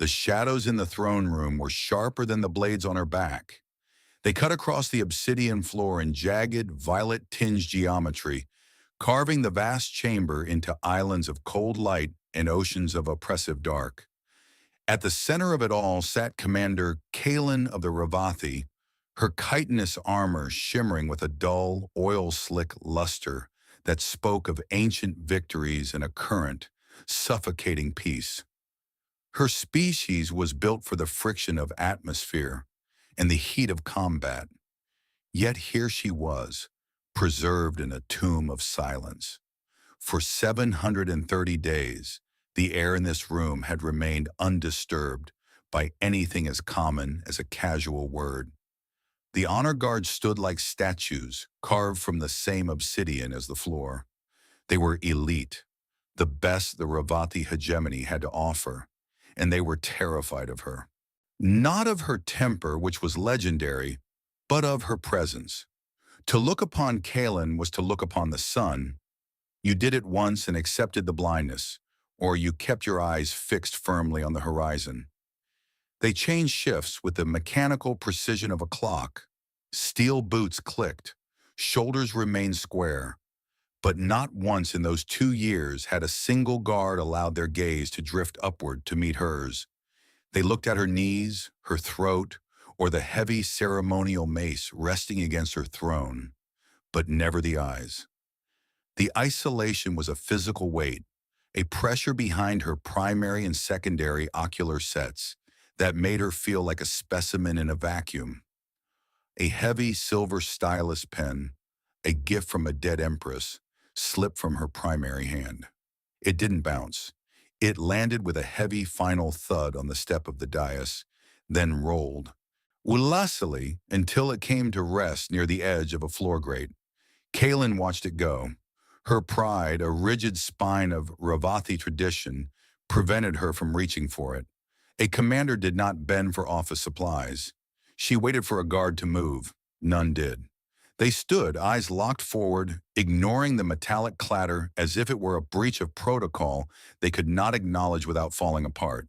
The shadows in the throne room were sharper than the blades on her back. They cut across the obsidian floor in jagged, violet-tinged geometry, carving the vast chamber into islands of cold light and oceans of oppressive dark. At the center of it all sat Commander Kalen of the Ravathi, her chitinous armor shimmering with a dull, oil-slick luster that spoke of ancient victories and a current, suffocating peace. Her species was built for the friction of atmosphere and the heat of combat, yet here she was, preserved in a tomb of silence. For 730 days, the air in this room had remained undisturbed by anything as common as a casual word. The honor guards stood like statues, carved from the same obsidian as the floor. They were elite, the best the Ravati hegemony had to offer, and they were terrified of her. Not of her temper, which was legendary, but of her presence. To look upon Kalen was to look upon the sun. You did it once and accepted the blindness, or you kept your eyes fixed firmly on the horizon. They changed shifts with the mechanical precision of a clock. Steel boots clicked, shoulders remained square, but not once in those 2 years had a single guard allowed their gaze to drift upward to meet hers. They looked at her knees, her throat, or the heavy ceremonial mace resting against her throne, but never the eyes. The isolation was a physical weight, a pressure behind her primary and secondary ocular sets that made her feel like a specimen in a vacuum. A heavy silver stylus pen, a gift from a dead empress, slipped from her primary hand. It didn't bounce. It landed with a heavy final thud on the step of the dais, then rolled, wilously until it came to rest near the edge of a floor grate. Kalen watched it go. Her pride, a rigid spine of Ravathi tradition, prevented her from reaching for it. A commander did not bend for office supplies. She waited for a guard to move. None did. They stood, eyes locked forward, ignoring the metallic clatter as if it were a breach of protocol they could not acknowledge without falling apart.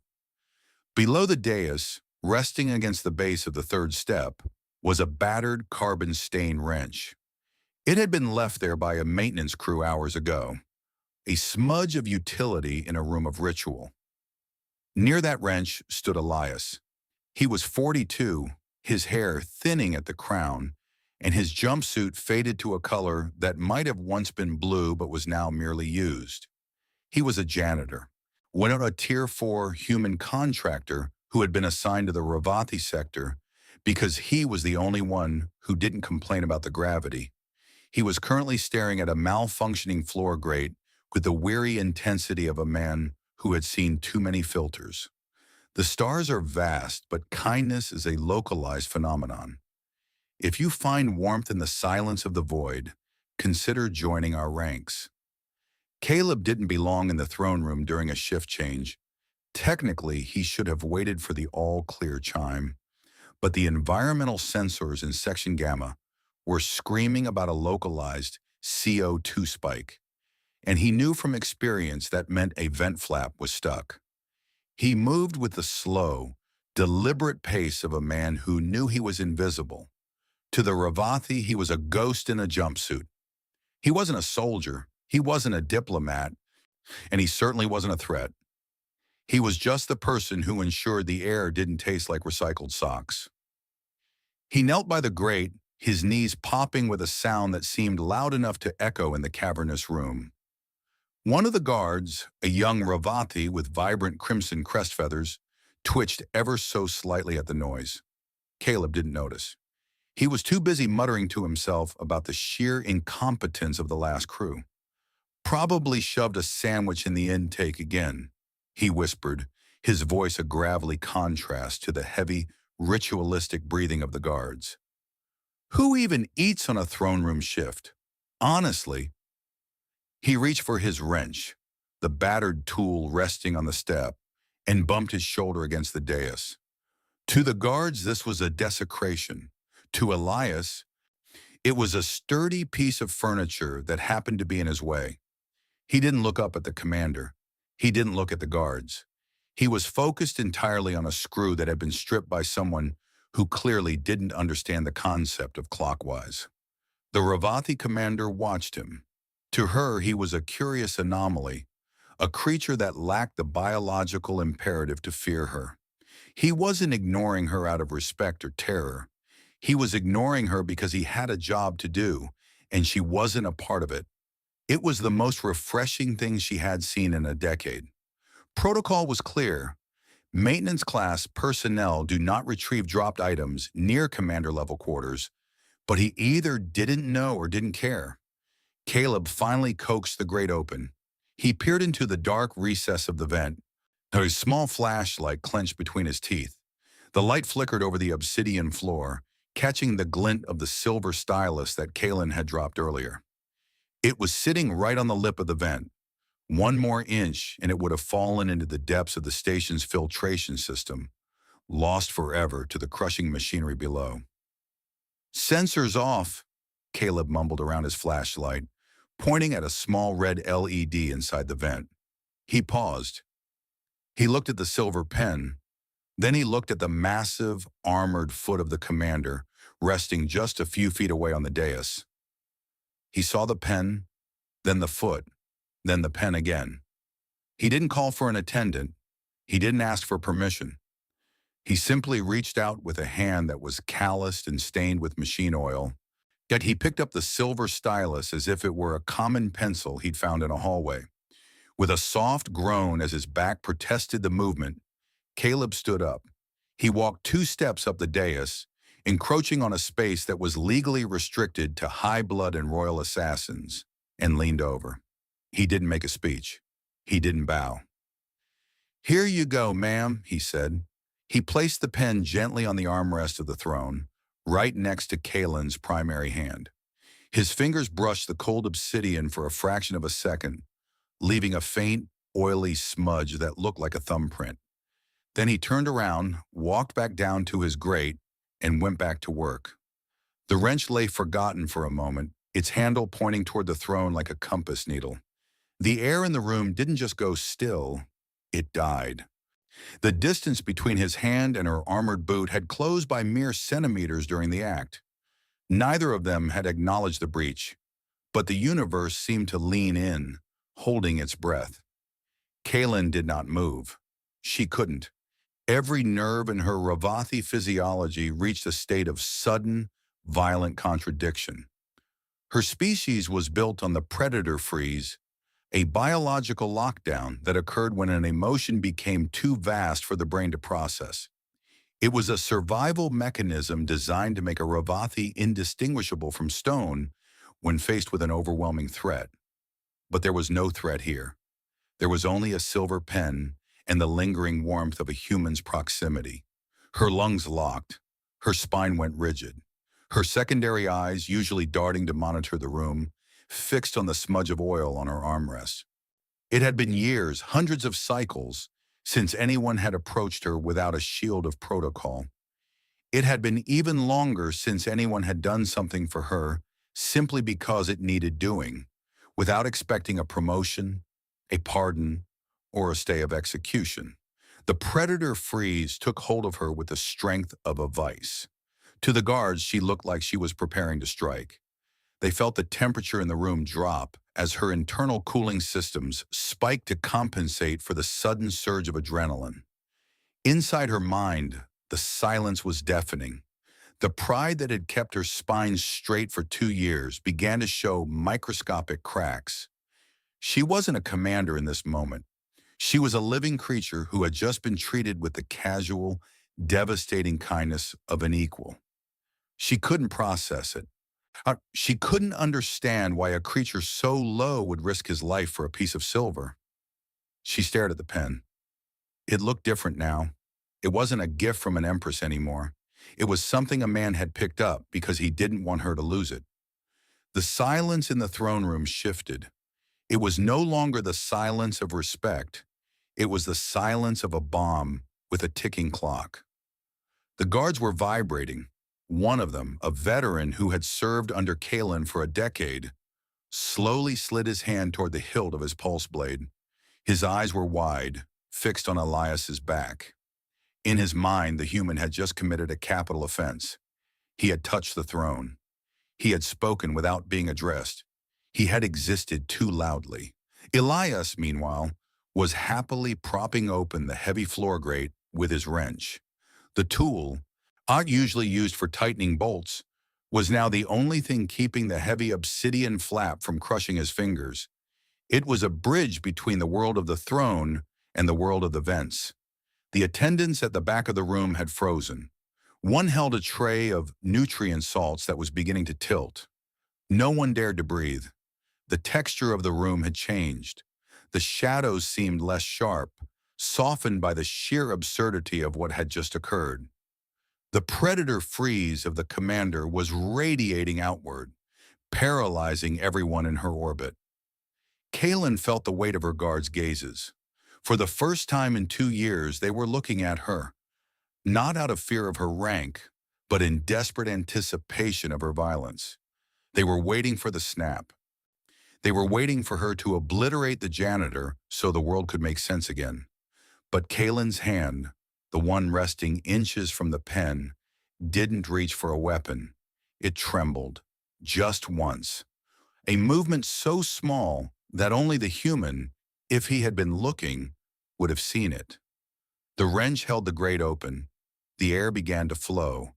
Below the dais, resting against the base of the third step, was a battered carbon-stained wrench. It had been left there by a maintenance crew hours ago, a smudge of utility in a room of ritual. Near that wrench stood Elias. He was 42, his hair thinning at the crown, and his jumpsuit faded to a color that might have once been blue but was now merely used. He was a janitor, one of a Tier 4 human contractor who had been assigned to the Ravathi sector because he was the only one who didn't complain about the gravity. He was currently staring at a malfunctioning floor grate with the weary intensity of a man who had seen too many filters. The stars are vast, but kindness is a localized phenomenon. If you find warmth in the silence of the void, consider joining our ranks. Caleb didn't belong in the throne room during a shift change. Technically, he should have waited for the all-clear chime, but the environmental sensors in Section Gamma were screaming about a localized CO2 spike, and he knew from experience that meant a vent flap was stuck. He moved with the slow, deliberate pace of a man who knew he was invisible. To the Ravathi, he was a ghost in a jumpsuit. He wasn't a soldier, he wasn't a diplomat, and he certainly wasn't a threat. He was just the person who ensured the air didn't taste like recycled socks. He knelt by the grate, his knees popping with a sound that seemed loud enough to echo in the cavernous room. One of the guards, a young Ravathi with vibrant crimson crest feathers, twitched ever so slightly at the noise. Caleb didn't notice. He was too busy muttering to himself about the sheer incompetence of the last crew. Probably shoved a sandwich in the intake again, he whispered, his voice a gravelly contrast to the heavy, ritualistic breathing of the guards. Who even eats on a throne room shift? Honestly. He reached for his wrench, the battered tool resting on the step, and bumped his shoulder against the dais. To the guards, this was a desecration. To Elias, it was a sturdy piece of furniture that happened to be in his way. He didn't look up at the commander. He didn't look at the guards. He was focused entirely on a screw that had been stripped by someone who clearly didn't understand the concept of clockwise. The Ravathi commander watched him. To her, he was a curious anomaly, a creature that lacked the biological imperative to fear her. He wasn't ignoring her out of respect or terror. He was ignoring her because he had a job to do, and she wasn't a part of it. It was the most refreshing thing she had seen in a decade. Protocol was clear. Maintenance class personnel do not retrieve dropped items near commander level quarters, but he either didn't know or didn't care. Caleb finally coaxed the grate open. He peered into the dark recess of the vent, a small flashlight clenched between his teeth. The light flickered over the obsidian floor, catching the glint of the silver stylus that Kalen had dropped earlier. It was sitting right on the lip of the vent. One more inch and it would have fallen into the depths of the station's filtration system, lost forever to the crushing machinery below. "Sensors off," Caleb mumbled around his flashlight, pointing at a small red LED inside the vent. He paused. He looked at the silver pen. Then he looked at the massive, armored foot of the commander, resting just a few feet away on the dais. He saw the pen, then the foot, then the pen again. He didn't call for an attendant. He didn't ask for permission. He simply reached out with a hand that was calloused and stained with machine oil. Yet he picked up the silver stylus as if it were a common pencil he'd found in a hallway. With a soft groan as his back protested the movement, Caleb stood up. He walked 2 steps up the dais, encroaching on a space that was legally restricted to high blood and royal assassins, and leaned over. He didn't make a speech. He didn't bow. "Here you go, ma'am," he said. He placed the pen gently on the armrest of the throne, right next to Kalen's primary hand. His fingers brushed the cold obsidian for a fraction of a second, leaving a faint, oily smudge that looked like a thumbprint. Then he turned around, walked back down to his grate, and went back to work. The wrench lay forgotten for a moment, its handle pointing toward the throne like a compass needle. The air in the room didn't just go still, it died. The distance between his hand and her armored boot had closed by mere centimeters during the act. Neither of them had acknowledged the breach, but the universe seemed to lean in, holding its breath. Kalen did not move. She couldn't. Every nerve in her Ravathi physiology reached a state of sudden, violent contradiction. Her species was built on the predator freeze, a biological lockdown that occurred when an emotion became too vast for the brain to process. It was a survival mechanism designed to make a Ravathi indistinguishable from stone when faced with an overwhelming threat. But there was no threat here. There was only a silver pen and the lingering warmth of a human's proximity. Her lungs locked. Her spine went rigid. Her secondary eyes, usually darting to monitor the room, fixed on the smudge of oil on her armrest. It had been years, hundreds of cycles, since anyone had approached her without a shield of protocol. It had been even longer since anyone had done something for her simply because it needed doing, without expecting a promotion, a pardon, or a stay of execution. The predator freeze took hold of her with the strength of a vice. To the guards, she looked like she was preparing to strike. They felt the temperature in the room drop as her internal cooling systems spiked to compensate for the sudden surge of adrenaline. Inside her mind, the silence was deafening. The pride that had kept her spine straight for 2 years began to show microscopic cracks. She wasn't a commander in this moment. She was a living creature who had just been treated with the casual, devastating kindness of an equal. She couldn't process it. She couldn't understand why a creature so low would risk his life for a piece of silver. She stared at the pen. It looked different now. It wasn't a gift from an empress anymore. It was something a man had picked up because he didn't want her to lose it. The silence in the throne room shifted. It was no longer the silence of respect. It was the silence of a bomb with a ticking clock. The guards were vibrating. One of them, a veteran who had served under Kalen for a decade, slowly slid his hand toward the hilt of his pulse blade. His eyes were wide, fixed on Elias's back. In his mind, the human had just committed a capital offense. He had touched the throne. He had spoken without being addressed. He had existed too loudly. Elias, meanwhile, was happily propping open the heavy floor grate with his wrench. The tool, not usually used for tightening bolts, was now the only thing keeping the heavy obsidian flap from crushing his fingers. It was a bridge between the world of the throne and the world of the vents. The attendants at the back of the room had frozen. One held a tray of nutrient salts that was beginning to tilt. No one dared to breathe. The texture of the room had changed. The shadows seemed less sharp, softened by the sheer absurdity of what had just occurred. The predator freeze of the commander was radiating outward, paralyzing everyone in her orbit. Kaylin felt the weight of her guards' gazes. For the first time in 2 years, they were looking at her, not out of fear of her rank, but in desperate anticipation of her violence. They were waiting for the snap. They were waiting for her to obliterate the janitor so the world could make sense again. But Kaylin's hand, the one resting inches from the pen, didn't reach for a weapon. It trembled, just once. A movement so small that only the human, if he had been looking, would have seen it. The wrench held the grate open. The air began to flow,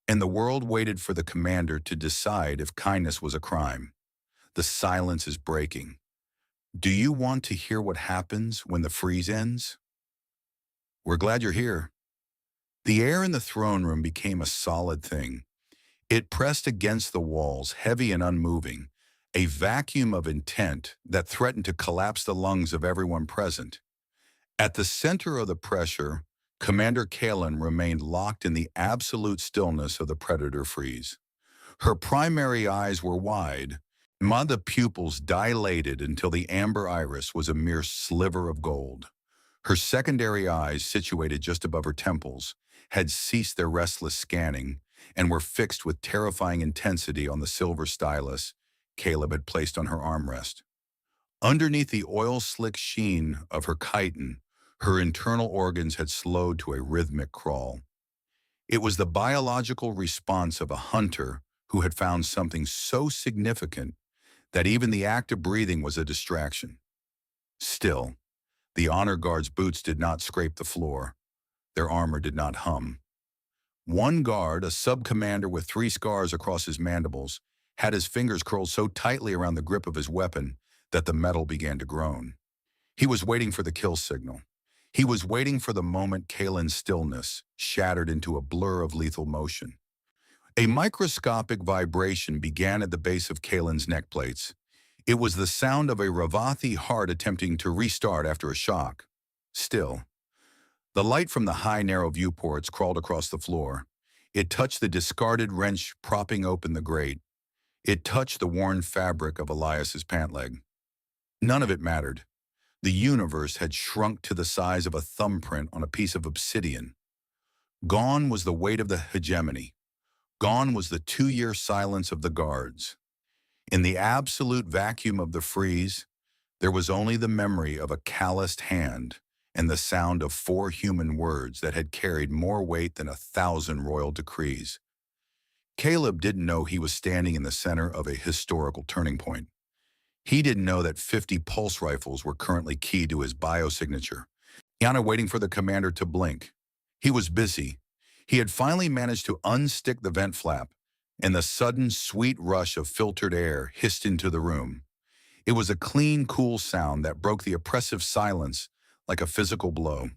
and the world waited for the commander to decide if kindness was a crime. The silence is breaking. Do you want to hear what happens when the freeze ends? We're glad you're here. The air in the throne room became a solid thing. It pressed against the walls, heavy and unmoving, a vacuum of intent that threatened to collapse the lungs of everyone present. At the center of the pressure, Commander Kaylin remained locked in the absolute stillness of the predator freeze. Her primary eyes were wide, the pupils dilated until the amber iris was a mere sliver of gold. Her secondary eyes, situated just above her temples, had ceased their restless scanning and were fixed with terrifying intensity on the silver stylus Caleb had placed on her armrest. Underneath the oil-slick sheen of her chitin, her internal organs had slowed to a rhythmic crawl. It was the biological response of a hunter who had found something so significant that even the act of breathing was a distraction. Still, the honor guard's boots did not scrape the floor. Their armor did not hum. One guard, a sub-commander with 3 scars across his mandibles, had his fingers curled so tightly around the grip of his weapon that the metal began to groan. He was waiting for the kill signal. He was waiting for the moment Kaylin's stillness shattered into a blur of lethal motion. A microscopic vibration began at the base of Kaylin's neck plates. It was the sound of a Ravathi heart attempting to restart after a shock. Still, the light from the high, narrow viewports crawled across the floor. It touched the discarded wrench propping open the grate. It touched the worn fabric of Elias's pant leg. None of it mattered. The universe had shrunk to the size of a thumbprint on a piece of obsidian. Gone was the weight of the hegemony. Gone was the 2-year silence of the guards. In the absolute vacuum of the freeze, there was only the memory of a calloused hand and the sound of 4 human words that had carried more weight than 1,000 royal decrees. Caleb didn't know he was standing in the center of a historical turning point. He didn't know that 50 pulse rifles were currently keyed to his biosignature. Yana waiting for the commander to blink. He was busy. He had finally managed to unstick the vent flap, and the sudden, sweet rush of filtered air hissed into the room. It was a clean, cool sound that broke the oppressive silence like a physical blow.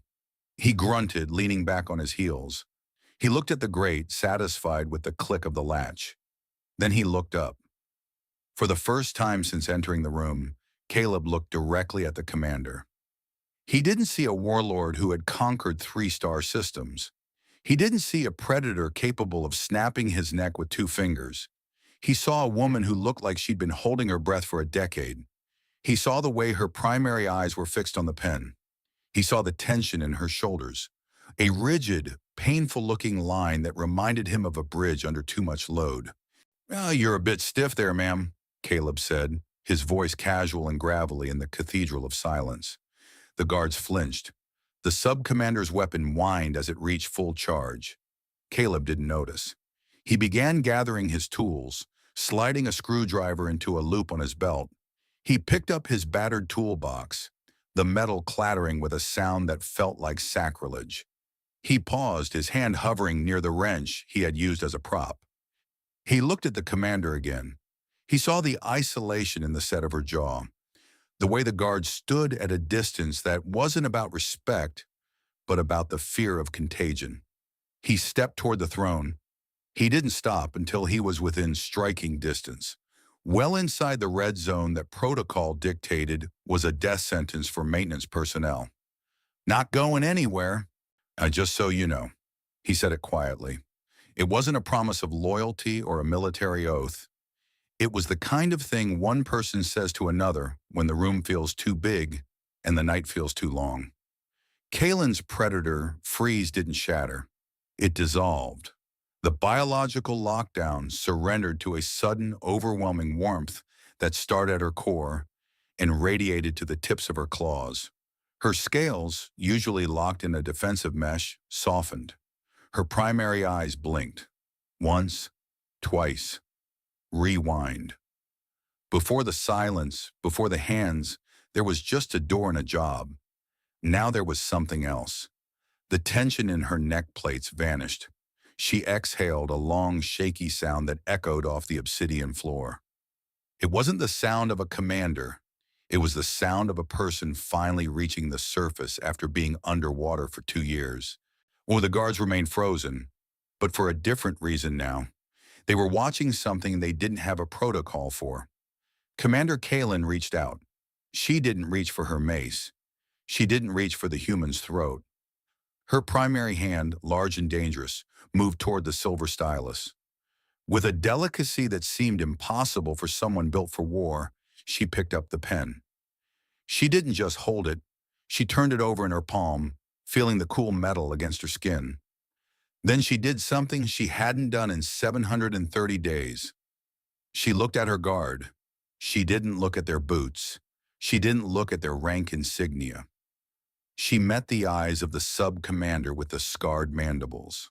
He grunted, leaning back on his heels. He looked at the grate, satisfied with the click of the latch. Then he looked up. For the first time since entering the room, Caleb looked directly at the commander. He didn't see a warlord who had conquered 3-star systems. He didn't see a predator capable of snapping his neck with 2 fingers. He saw a woman who looked like she'd been holding her breath for a decade. He saw the way her primary eyes were fixed on the pen. He saw the tension in her shoulders, a rigid, painful-looking line that reminded him of a bridge under too much load. You're a bit stiff there, ma'am," Caleb said, his voice casual and gravelly in the cathedral of silence. The guards flinched. The sub-commander's weapon whined as it reached full charge. Caleb didn't notice. He began gathering his tools, sliding a screwdriver into a loop on his belt. He picked up his battered toolbox, the metal clattering with a sound that felt like sacrilege. He paused, his hand hovering near the wrench he had used as a prop. He looked at the commander again. He saw the isolation in the set of her jaw, the way the guard stood at a distance that wasn't about respect, but about the fear of contagion. He stepped toward the throne. He didn't stop until he was within striking distance, well inside the red zone that protocol dictated was a death sentence for maintenance personnel. "Not going anywhere, just so you know," he said it quietly. It wasn't a promise of loyalty or a military oath. It was the kind of thing one person says to another when the room feels too big and the night feels too long. Kalen's predator freeze didn't shatter. It dissolved. The biological lockdown surrendered to a sudden, overwhelming warmth that started at her core and radiated to the tips of her claws. Her scales, usually locked in a defensive mesh, softened. Her primary eyes blinked. Once, twice. Rewind. Before the silence, before the hands, there was just a door and a job. Now there was something else. The tension in her neck plates vanished. She exhaled a long, shaky sound that echoed off the obsidian floor. It wasn't the sound of a commander. It was the sound of a person finally reaching the surface after being underwater for 2 years. Well, the guards remained frozen, but for a different reason now. They were watching something they didn't have a protocol for. Commander Kalen reached out. She didn't reach for her mace. She didn't reach for the human's throat. Her primary hand, large and dangerous, moved toward the silver stylus. With a delicacy that seemed impossible for someone built for war, she picked up the pen. She didn't just hold it. She turned it over in her palm, feeling the cool metal against her skin. Then she did something she hadn't done in 730 days. She looked at her guard. She didn't look at their boots. She didn't look at their rank insignia. She met the eyes of the sub-commander with the scarred mandibles.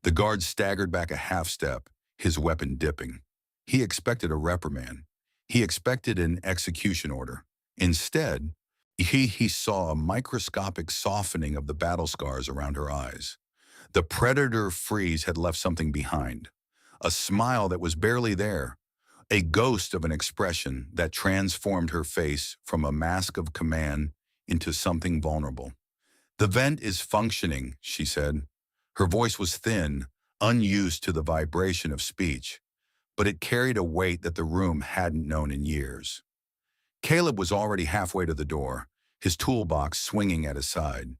The guard staggered back a half step, his weapon dipping. He expected a reprimand. He expected an execution order. Instead, he saw a microscopic softening of the battle scars around her eyes. The predator freeze had left something behind. A smile that was barely there. A ghost of an expression that transformed her face from a mask of command into something vulnerable. "The vent is functioning," she said. Her voice was thin, unused to the vibration of speech, but it carried a weight that the room hadn't known in years. Caleb was already halfway to the door, his toolbox swinging at his side.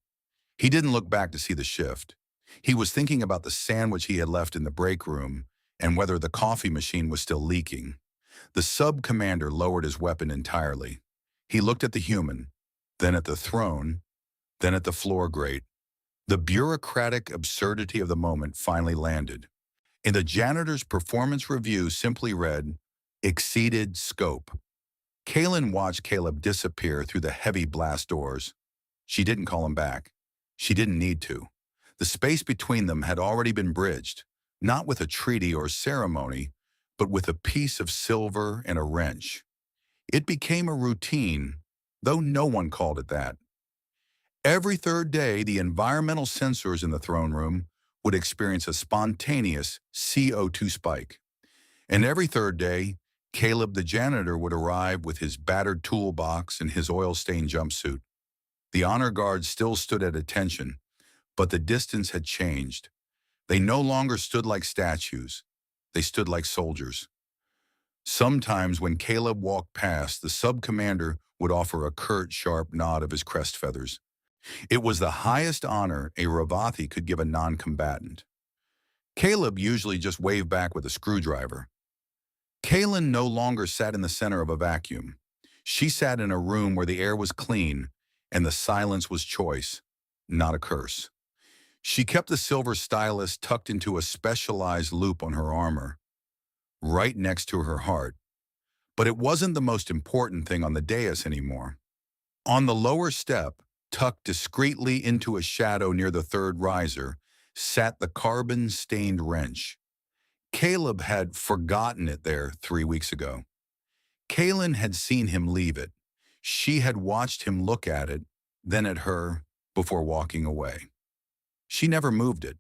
He didn't look back to see the shift. He was thinking about the sandwich he had left in the break room and whether the coffee machine was still leaking. The sub-commander lowered his weapon entirely. He looked at the human, then at the throne, then at the floor grate. The bureaucratic absurdity of the moment finally landed. In the janitor's performance review simply read, "Exceeded scope." Kalen watched Caleb disappear through the heavy blast doors. She didn't call him back. She didn't need to. The space between them had already been bridged, not with a treaty or ceremony, but with a piece of silver and a wrench. It became a routine, though no one called it that. Every third day, the environmental sensors in the throne room would experience a spontaneous CO2 spike. And every third day, Caleb the janitor would arrive with his battered toolbox and his oil-stained jumpsuit. The honor guards still stood at attention, but the distance had changed. They no longer stood like statues. They stood like soldiers. Sometimes when Caleb walked past, the sub-commander would offer a curt, sharp nod of his crest feathers. It was the highest honor a Ravathi could give a non-combatant. Caleb usually just waved back with a screwdriver. Kalen no longer sat in the center of a vacuum. She sat in a room where the air was clean and the silence was choice, not a curse. She kept the silver stylus tucked into a specialized loop on her armor, right next to her heart. But it wasn't the most important thing on the dais anymore. On the lower step, Tucked discreetly into a shadow near the third riser, sat the carbon-stained wrench. Caleb had forgotten it there 3 weeks ago. Kaylin had seen him leave it. She had watched him look at it, then at her, before walking away. She never moved it.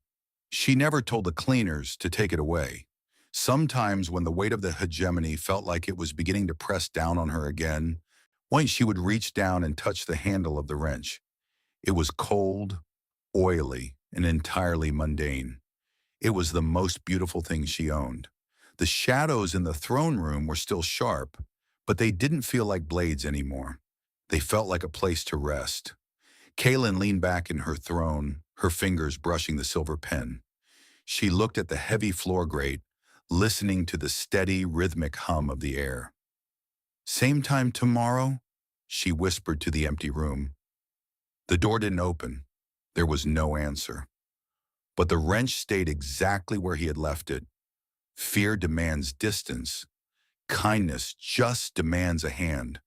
She never told the cleaners to take it away. Sometimes when the weight of the hegemony felt like it was beginning to press down on her again, once she would reach down and touch the handle of the wrench. It was cold, oily, and entirely mundane. It was the most beautiful thing she owned. The shadows in the throne room were still sharp, but they didn't feel like blades anymore. They felt like a place to rest. Kaylin leaned back in her throne, her fingers brushing the silver pen. She looked at the heavy floor grate, listening to the steady, rhythmic hum of the air. "Same time tomorrow?" she whispered to the empty room. The door didn't open. There was no answer. But the wrench stayed exactly where he had left it. Fear demands distance. Kindness just demands a hand.